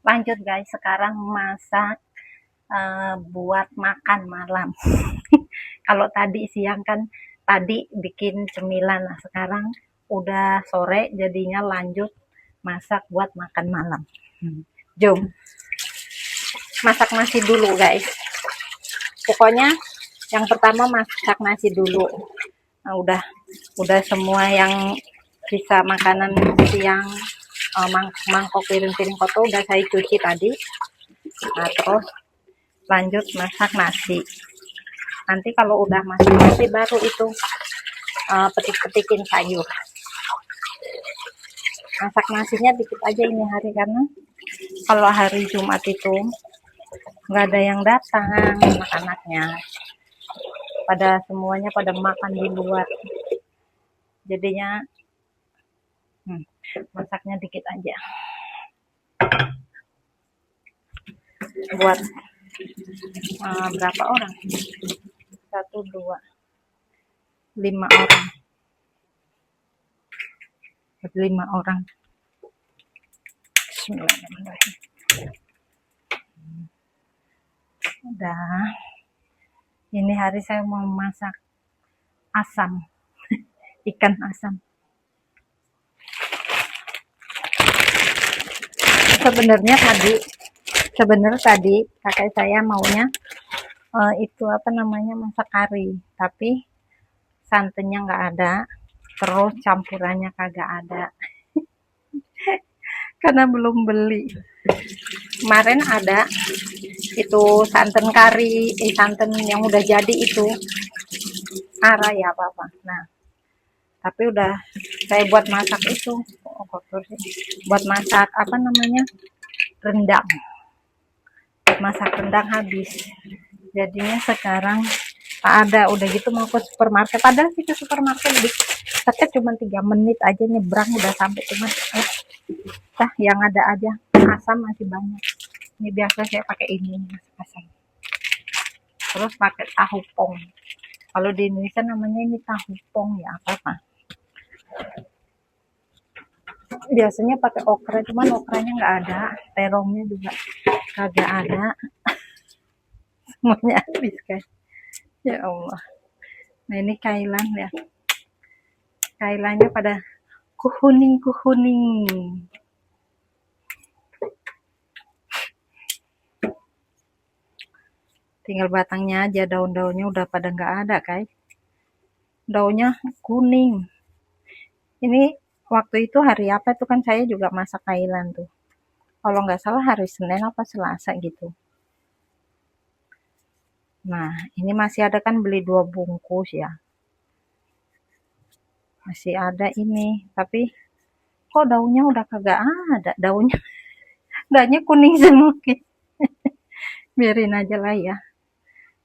Lanjut guys, sekarang masak buat makan malam. Kalau tadi siang kan tadi bikin cemilan, nah sekarang udah sore jadinya lanjut masak buat makan malam. Jom masak nasi dulu guys. Pokoknya yang pertama masak nasi dulu. Nah, udah semua yang sisa makanan siang, mangkok piring-piring kotor udah saya cuci tadi. Nah, terus lanjut masak nasi. Nanti kalau udah masak nasi baru itu petik-petikin sayur. Masak nasinya dikit aja ini hari karena kalau hari Jumat itu nggak ada yang datang anak-anaknya, pada semuanya pada makan di luar, jadinya masaknya dikit aja buat berapa orang, 1 2 5 orang, buat 5 orang. Bismillahirrahmanirrahim. Udah, ini hari saya mau masak asam, ikan asam. Sebenarnya tadi kakak saya maunya itu apa namanya, masak kari, tapi santannya nggak ada, terus campurannya kagak ada karena belum beli. Kemarin ada itu santan kari, santan yang udah jadi itu ara ya apa. Nah, tapi udah saya buat masak itu, buat masak apa namanya, rendang. Masak rendang habis, jadinya sekarang tak ada. Udah gitu mau ke supermarket, padahal sih ke supermarket deket cuma 3 menit aja nyebrang udah sampai, cuma yang ada aja asam masih banyak. Ini biasa saya pakai ini asam, terus pakai tahu pong. Kalau di Indonesia namanya ini tahu pong ya apa. Biasanya pakai okra, cuman okranya nggak ada, terongnya juga kagak ada. Semuanya habis guys, ya Allah. Nah ini kailan ya, kailannya pada kuning. Tinggal batangnya aja, daun-daunnya udah pada nggak ada guys, daunnya kuning. Ini waktu itu hari apa tuh kan saya juga masak kailan tuh, kalau nggak salah hari Senin apa Selasa gitu. Nah ini masih ada kan, beli 2 bungkus ya, masih ada ini, tapi kok daunnya udah kagak ada, daunnya kuning semua. Biarin aja lah ya,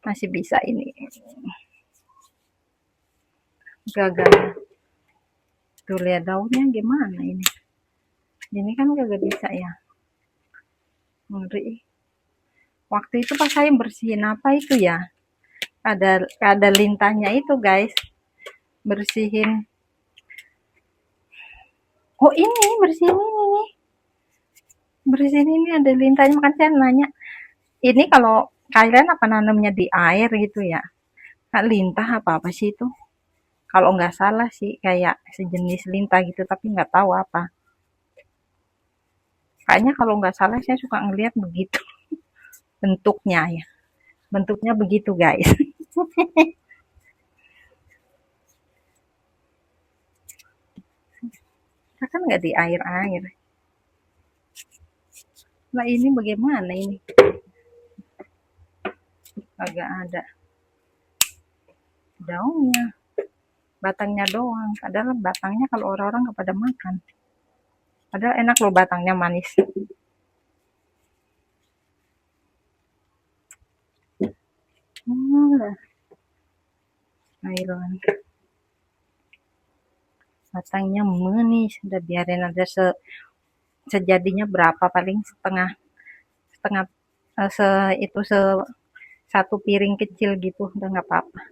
masih bisa ini, gagal. Tuh lihat daunnya gimana ini kan kagak bisa ya, ngeri. Waktu itu pas saya bersihin apa itu ya, ada lintahnya itu guys, bersihin. Oh ini bersihin ini ada lintahnya, makanya saya nanya ini kalau kalian apa nanamnya di air gitu ya, lintah apa sih itu. Kalau nggak salah sih kayak sejenis lintah gitu, tapi nggak tahu apa. Kayaknya kalau nggak salah saya suka ngelihat begitu bentuknya ya. Bentuknya begitu guys. Kan nggak di air-air. Nah ini bagaimana ini? Agak ada daunnya, batangnya doang. Padahal batangnya kalau orang-orang nggak pada makan. Padahal enak loh, batangnya manis. Nailan. Batangnya manis, udah biarin aja sejadinya berapa, paling setengah setengah se itu se satu piring kecil gitu udah nggak apa-apa.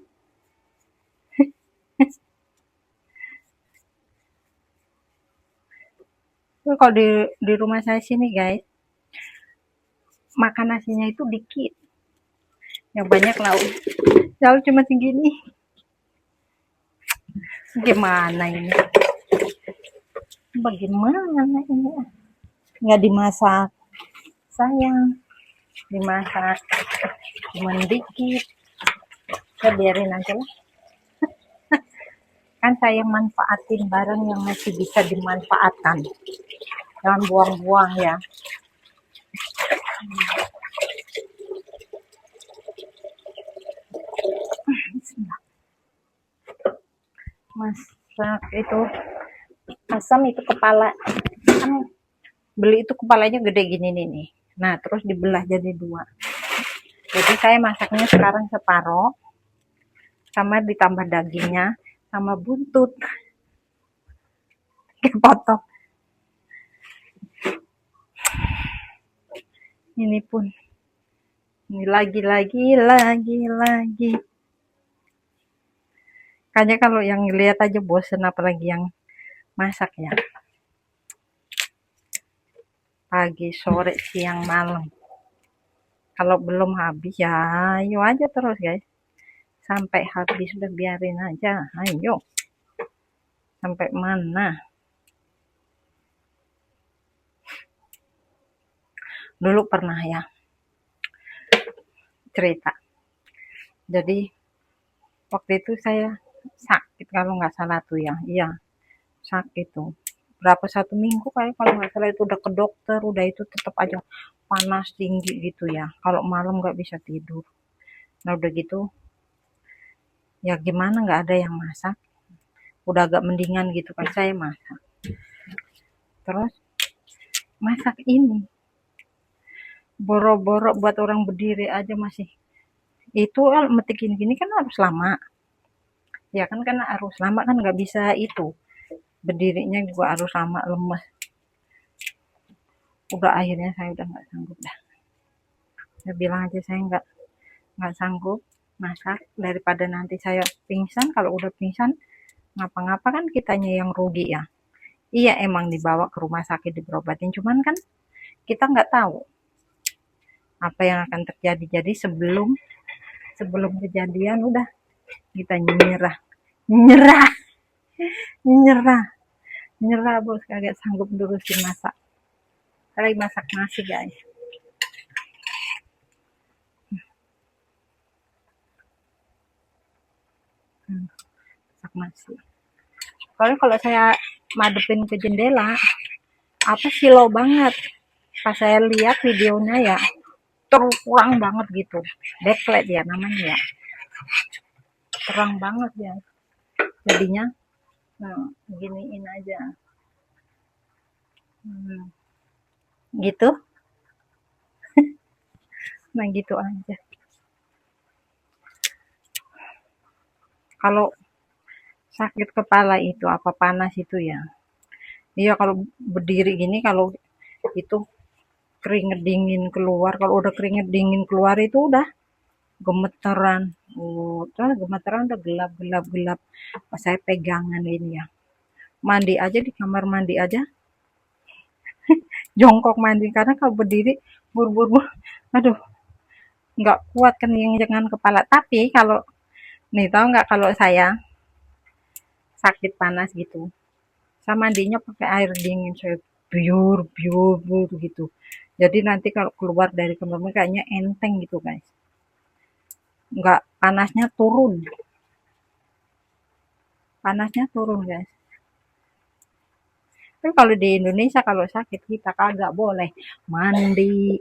Kalau di rumah saya sini guys, makan nasinya itu dikit, yang banyak lauk lalu cuma segini. Gimana ini, bagaimana ini, nggak dimasak sayang, dimasak cuma dikit, saya biarin aja lah, kan saya manfaatin barang yang masih bisa dimanfaatkan, jangan buang-buang ya. Masak itu asam, itu kepala kan, beli itu kepalanya gede gini nih, nah terus dibelah jadi 2, jadi saya masaknya sekarang separoh, sama ditambah dagingnya sama buntut kepotong. Ini pun ini lagi. Kayaknya kalau yang lihat aja bosen, apalagi yang masak ya. Pagi, sore, siang, malam. Kalau belum habis ya ayo aja terus guys. Sampai habis udah, biarin aja. Ayo. Sampai mana? Dulu pernah ya cerita. Jadi waktu itu saya sakit kalau nggak salah tuh ya. Iya, sakit tuh. Berapa 1 minggu kayak, kalau nggak salah itu udah ke dokter, udah itu tetap aja panas tinggi gitu ya. Kalau malam nggak bisa tidur. Nah udah gitu, ya gimana, nggak ada yang masak. Udah agak mendingan gitu kan, saya masak. Terus masak ini, boro-boro buat orang berdiri aja masih. Itu metikin gini kan harus lama. Ya kan, karena harus lama kan, nggak bisa itu. Berdirinya juga harus lama, lemes. Udah akhirnya saya udah nggak sanggup dah. Saya bilang aja saya nggak sanggup masak, daripada nanti saya pingsan. Kalau udah pingsan ngapa-ngapa kan kitanya yang rugi ya. Iya emang dibawa ke rumah sakit diberobatin, cuman kan kita nggak tahu apa yang akan terjadi. Jadi sebelum kejadian udah kita nyerah nyerah nyerah nyerah bos, kagak sanggup durusin masak. Kali masak nasi guys. Masak nasi. Kalau saya madepin ke jendela, apa silau banget. Pas saya lihat videonya ya, terang banget gitu. Backlight ya namanya ya. Terang banget ya. Jadinya giniin aja. Gitu. Nah gitu aja. Kalau sakit kepala itu apa panas itu ya. Iya kalau berdiri gini, kalau itu keringet dingin keluar, kalau udah keringet dingin keluar itu udah gemeteran. Terus gemeteran udah gelap. Pas saya pegangan ini ya. Mandi aja di kamar mandi aja. Jongkok mandi, karena kalau berdiri buru-buru, aduh, nggak kuat kan yang jangan kepala. Tapi kalau nih, tahu nggak, kalau saya sakit panas gitu, saya mandinya pakai air dingin, saya biur gitu. Jadi nanti kalau keluar dari kamar mandi kayaknya enteng gitu guys, nggak, panasnya turun guys. Tapi kalau di Indonesia kalau sakit kita kagak boleh mandi.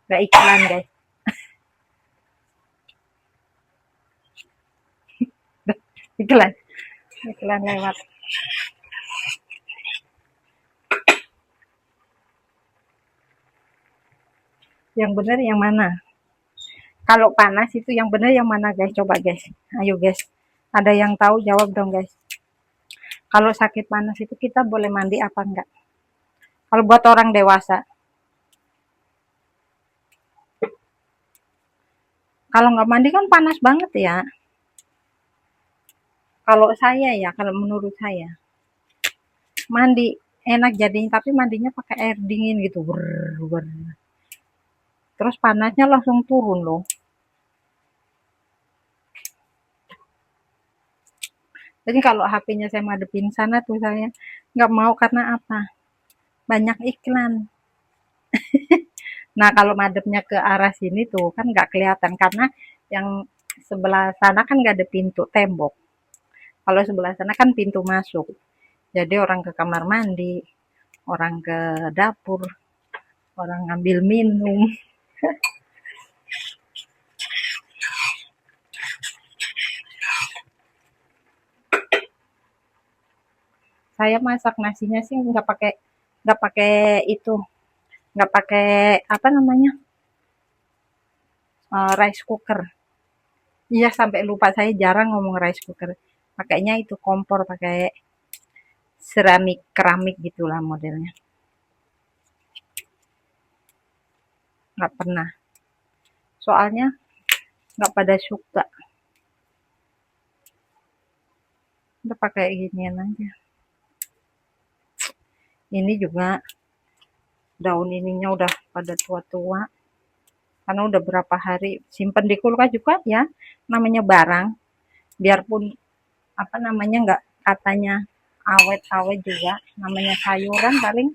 Gak iklan guys, iklan iklan lewat. Yang benar yang mana? Kalau panas itu yang benar yang mana guys? Coba guys, ayo guys, ada yang tahu jawab dong guys. Kalau sakit panas itu kita boleh mandi apa enggak? Kalau buat orang dewasa. Kalau nggak mandi kan panas banget ya. Kalau saya ya, kalau menurut saya. mandi enak jadinya, tapi mandinya pakai air dingin gitu, terus panasnya langsung turun loh. Jadi kalau HP-nya saya madepin sana tuh saya nggak mau, karena apa? Banyak iklan. Nah, kalau madepnya ke arah sini tuh kan nggak kelihatan, karena yang sebelah sana kan nggak ada pintu tembok. Kalau sebelah sana kan pintu masuk. Jadi orang ke kamar mandi, orang ke dapur, orang ngambil minum. Saya masak nasinya sih nggak pakai itu, nggak pakai apa namanya, rice cooker. Iya, sampai lupa, saya jarang ngomong rice cooker. Pakainya itu kompor, pakai keramik gitulah modelnya. Nggak pernah. Soalnya nggak pada suka. Udah pakai ginian aja. Ini juga daun ininya udah pada tua-tua. Karena udah berapa hari simpen di kulkas juga ya. Namanya barang. Biarpun apa namanya nggak katanya awet-awet juga. Namanya sayuran paling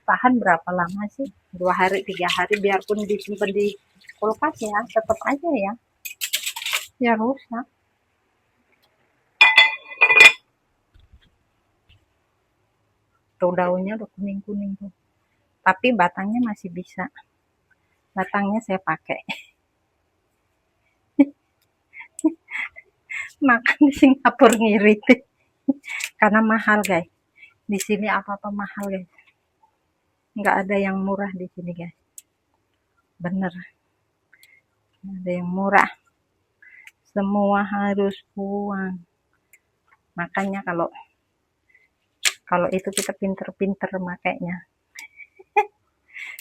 tahan berapa lama sih? 2 hari, 3 hari, biarpun disimpan di kulkas ya, tetap aja ya rusak. Tuh daunnya udah kuning-kuning tuh. Tapi batangnya masih bisa. Batangnya saya pakai. Makan di Singapura ngirit. Karena mahal, guys. Di sini apa-apa mahal, guys. Nggak ada yang murah di sini, guys. Bener. Nggak ada yang murah. Semua harus uang. Makanya kalau itu kita pinter-pinter makainya.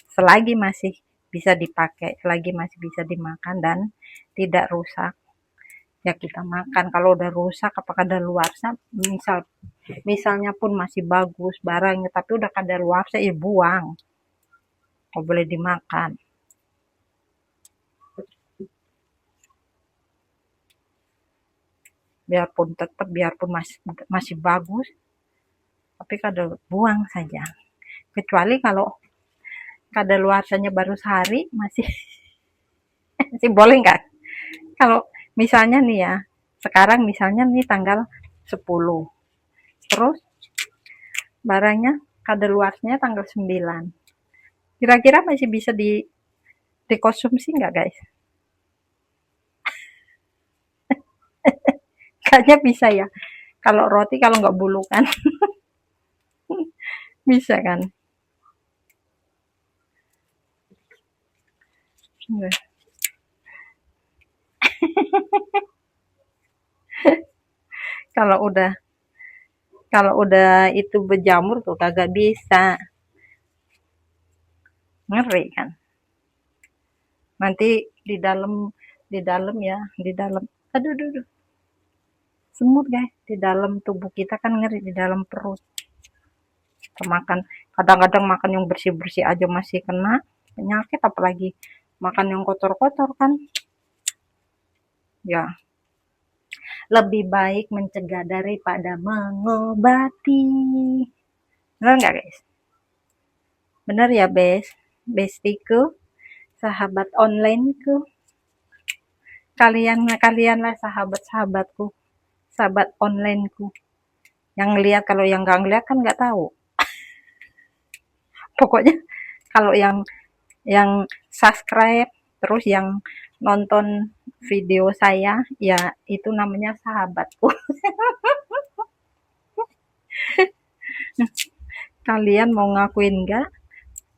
Selagi masih bisa dipakai, selagi masih bisa dimakan dan tidak rusak, ya kita makan. Kalau udah rusak, apakah kadaluarsa, misalnya pun masih bagus barangnya, tapi udah kadaluarsa, ya buang. Nggak boleh dimakan. Biarpun masih bagus, tapi buang saja. Kecuali kalau kadaluarsanya baru sehari, masih boleh nggak? Kalau misalnya nih ya, sekarang misalnya nih tanggal 10, terus barangnya kadaluarsanya tanggal 9. Kira-kira masih bisa dikonsumsi nggak, guys? Kayaknya bisa ya. Kalau roti, kalau nggak bulukan, bisa kan? Kalau udah kalau udah itu berjamur tuh kagak bisa. Ngeri kan? Nanti di dalam ya, di dalam. Aduh, aduh, aduh. Semut, guys. Di dalam tubuh kita kan ngeri, di dalam perut. Kita makan, kadang-kadang makan yang bersih-bersih aja masih kena penyakit, apalagi makan yang kotor-kotor kan. Ya, lebih baik mencegah daripada mengobati. Benar nggak, guys? Benar ya, bestiku, sahabat onlineku. Kalianlah sahabat-sahabatku, sahabat onlineku. Yang lihat, kalau yang nggak ngeliat kan nggak tahu. Pokoknya kalau yang subscribe, terus yang nonton video saya, ya itu namanya sahabatku. Kalian mau ngakuin nggak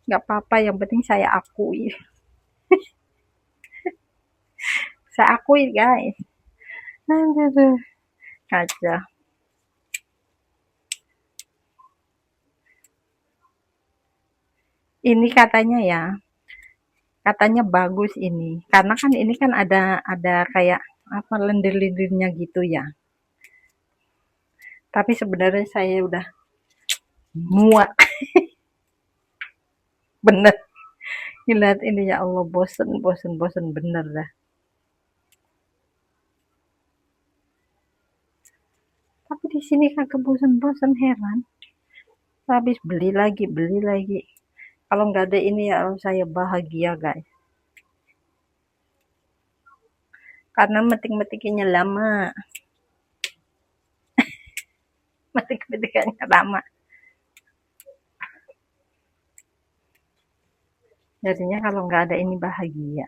apa-apa, yang penting saya akui. Saya akui, guys. Aduh, kaca. Ini katanya bagus ini, karena kan ini kan ada kayak apa, lendir-lendirnya gitu ya. Tapi sebenarnya saya udah muak. Bener, ngeliat ini ya Allah, bosen bosen bosen bener dah. Tapi di sini kagak bosen-bosen, heran. Habis beli lagi. Kalau nggak ada ini ya saya bahagia guys. Karena metik-metikinnya lama. Metik-metikannya lama. Jadinya kalau nggak ada ini bahagia.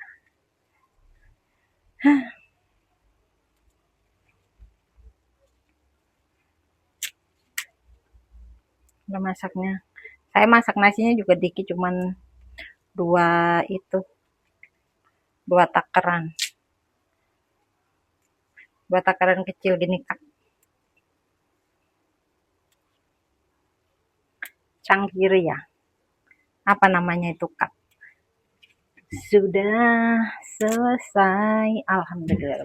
Udah masaknya. Saya masak nasinya juga dikit, cuman dua itu, dua takaran. Dua takaran kecil gini kak. Cangkiri ya. Apa namanya itu kak? Sudah selesai. Alhamdulillah.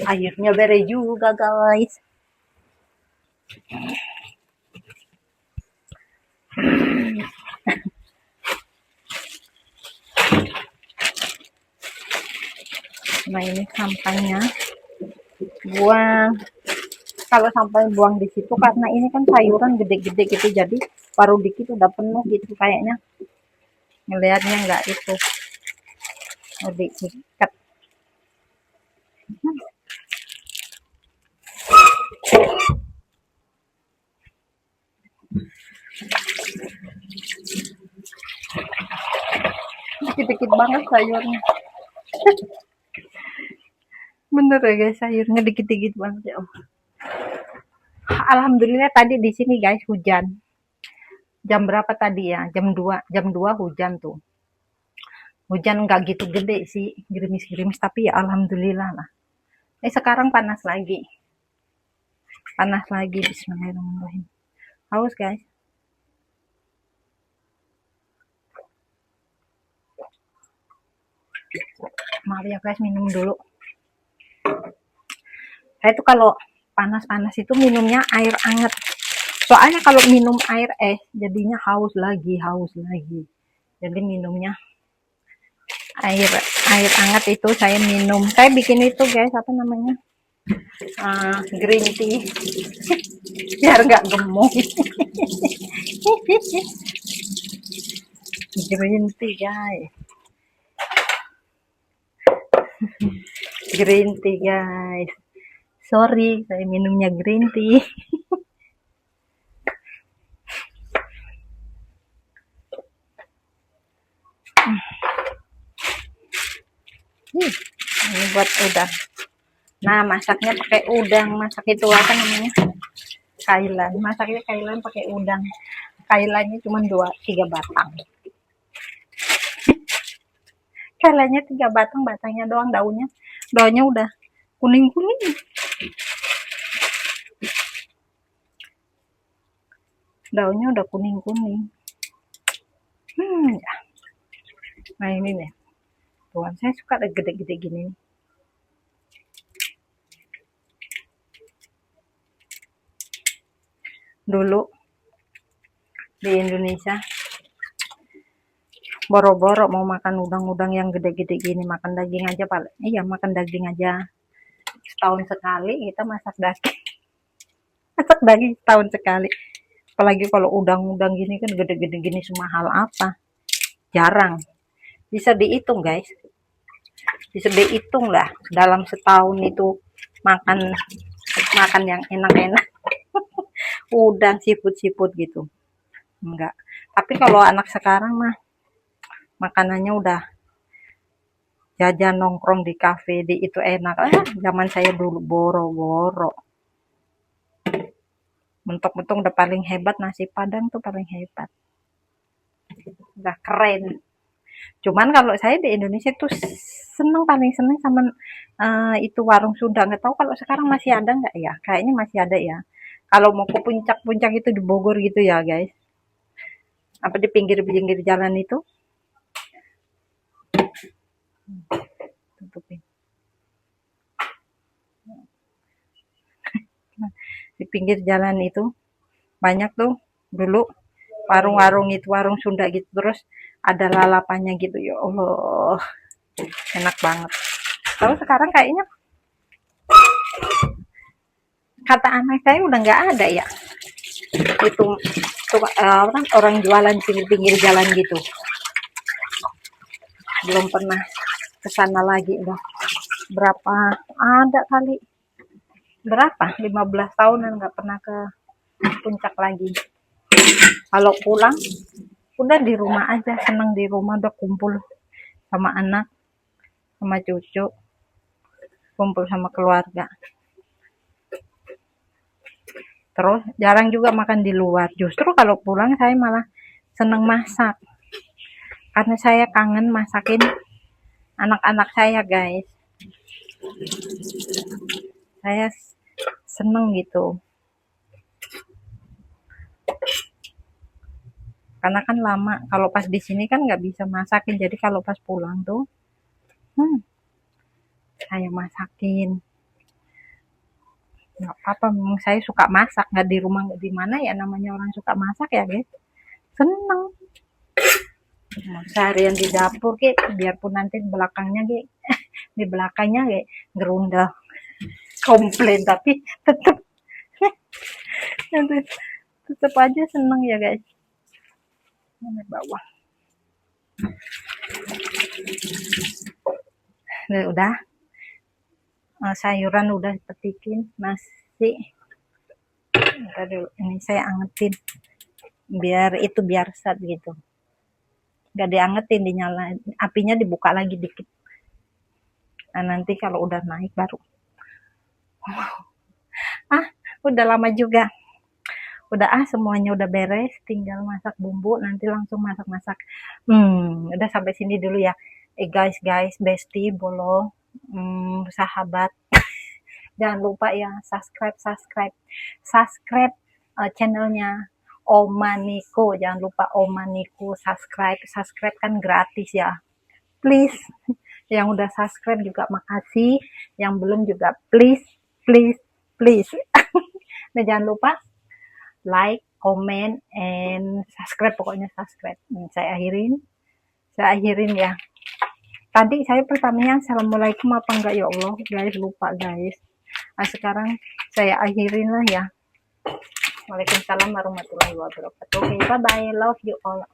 Akhirnya beres juga guys. Nah ini sampahnya buang. Kalau sampai buang di situ karena ini kan sayuran gede-gede gitu, jadi baru dikit udah penuh gitu kayaknya. Ngelihatnya nggak itu, lebih diikat. Dikit-dikit banget sayurnya. Bener ya guys, sayurnya dikit-dikit banget ya Allah. Alhamdulillah tadi di sini guys hujan. Jam berapa tadi ya? Jam 2 hujan tuh. Hujan nggak gitu gede sih, gerimis-gerimis, tapi ya alhamdulillah lah. Sekarang panas lagi. Panas lagi, bismillahirrahmanirrahim. Haus guys. Maaf ya guys, minum dulu. Saya tuh kalau panas-panas itu minumnya air hangat. Soalnya kalau minum air jadinya haus lagi, haus lagi. Jadi minumnya air air hangat itu saya minum. Saya bikin itu guys, apa namanya? Green tea. Biar nggak gemuk. Green tea guys. Green tea guys. Sorry, saya minumnya green tea. Ini buat udang. Nah, masaknya pakai udang. Masak itu apa namanya? Kailan. Masaknya kailan pakai udang. Kailannya cuma 3 batang. Kailannya 3 batang, batangnya doang, daunnya udah kuning-kuning. Daunnya udah kuning-kuning. Ya. Nah ini nih. Tuhan, saya suka gede-gede gini. Dulu di Indonesia boro-boro mau makan udang-udang yang gede-gede gini, makan daging aja paling. Iya, makan daging aja. Setahun sekali kita masak daging. Masak daging setahun sekali. Apalagi kalau udang-udang gini kan gede-gede gini, semahal apa. Jarang. Bisa dihitung guys. Bisa dihitung lah. Dalam setahun itu makan yang enak-enak. Udang, siput-siput gitu. Enggak. Tapi kalau anak sekarang mah makanannya udah jajan nongkrong di kafe di itu enak. Zaman saya dulu boro-boro. Mentok-mentok udah paling hebat, nasi padang tuh paling hebat. Udah keren. Cuman kalau saya di Indonesia tuh paling seneng sama itu warung Sunda. Nggak tahu kalau sekarang masih ada nggak ya? Kayaknya masih ada ya. Kalau mau ke puncak-puncak itu di Bogor gitu ya guys. Apa di pinggir-pinggir jalan itu. Tutupin. Di pinggir jalan itu banyak tuh Dulu warung-warung itu warung Sunda gitu, terus ada lalapannya gitu, ya Allah enak banget. Kalau sekarang kayaknya kata anak saya udah nggak ada ya itu orang jualan pinggir-pinggir jalan gitu, belum pernah kesana lagi. Udah berapa, ada kali berapa 15 tahunan nggak pernah ke puncak lagi. Kalau pulang udah di rumah aja, seneng di rumah, udah kumpul sama anak sama cucu, kumpul sama keluarga. Terus jarang juga makan di luar. Justru kalau pulang saya malah seneng masak, karena saya kangen masakin anak-anak saya, guys. Saya seneng gitu, karena kan lama kalau pas di sini kan nggak bisa masakin, jadi kalau pas pulang tuh saya masakin. Nggak apa-apa, memang saya suka masak, nggak di rumah nggak di mana ya, namanya orang suka masak ya guys, seneng. Seharian di dapur kayak, biarpun nanti belakangnya kayak di belakangnya kayak gerundel komplain, tapi tetep tetep aja seneng ya guys. Ini bawah udah, sayuran udah petikin, nasi tadi ini saya angetin biar itu biar set gitu, nggak diangetin, dinyalain apinya, dibuka lagi dikit. Nah nanti kalau udah naik baru udah lama juga, udah semuanya udah beres, tinggal masak bumbu, nanti langsung masak-masak. Udah sampai sini dulu ya guys, bestie, bolo, sahabat. Jangan lupa ya subscribe channelnya Oma Niko, jangan lupa Oma Niko, subscribe kan gratis ya, please. Yang udah subscribe juga makasih, yang belum juga please. Nah jangan lupa like, comment, and subscribe, pokoknya subscribe. Saya akhirin ya. Tadi saya pertamanya assalamualaikum apa enggak, ya Allah guys, lupa guys. Nah sekarang saya akhirin lah ya. Waalaikumsalam warahmatullahi wabarakatuh. Okay, bye bye, love you all.